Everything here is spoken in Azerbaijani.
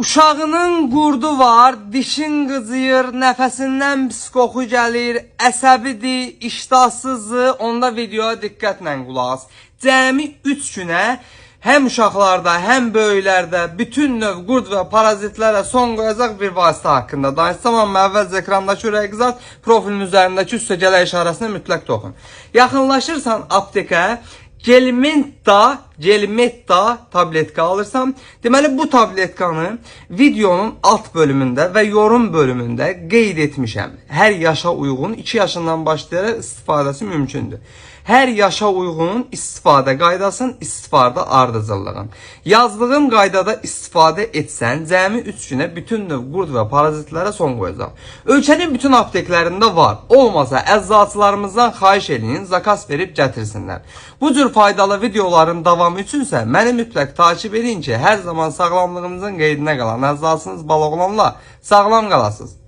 Uşağının qurdu var, dişin qızıyır, nəfəsindən pis qoxu gəlir, əsəbidir, iştahsızdır. Onda videoya diqqətlə qulaq as. Cəmi 3 günə həm uşaqlarda, həm böyüklərdə bütün növ qurd və parazitlərə son qoyacaq bir vasitə haqqında danışsam, amma əvvəlcə ekrandakı ürək qızart, profilin üzərindəki üstəgələ işarəsini mütləq toxun. Yaxınlaşırsan aptekə, Gelmetta tabletka alırsan, deməli bu tabletkanı videonun alt bölümündə və yorum bölümündə qeyd etmişəm. Hər yaşa uyğun 2 yaşından başlayaraq istifadəsi mümkündür. Hər yaşa uyğun istifadə qaydasının istifadə ardıcıllığın. Yazdığım qaydada istifadə etsən, cəmi 3 günə bütün növ qurd və parazitlərə son qoyacaq. Ölkənin bütün apteklərində var. Olmasa əczaçılarımızdan xahiş edin, zakas verib gətirsinlər. Bu cür faydalı videoların davamı üçünsə məni mütləq takip edin ki, hər zaman sağlamlığınızın qeydinə qalan əczacınız Baloğlanla sağlam qalasınız.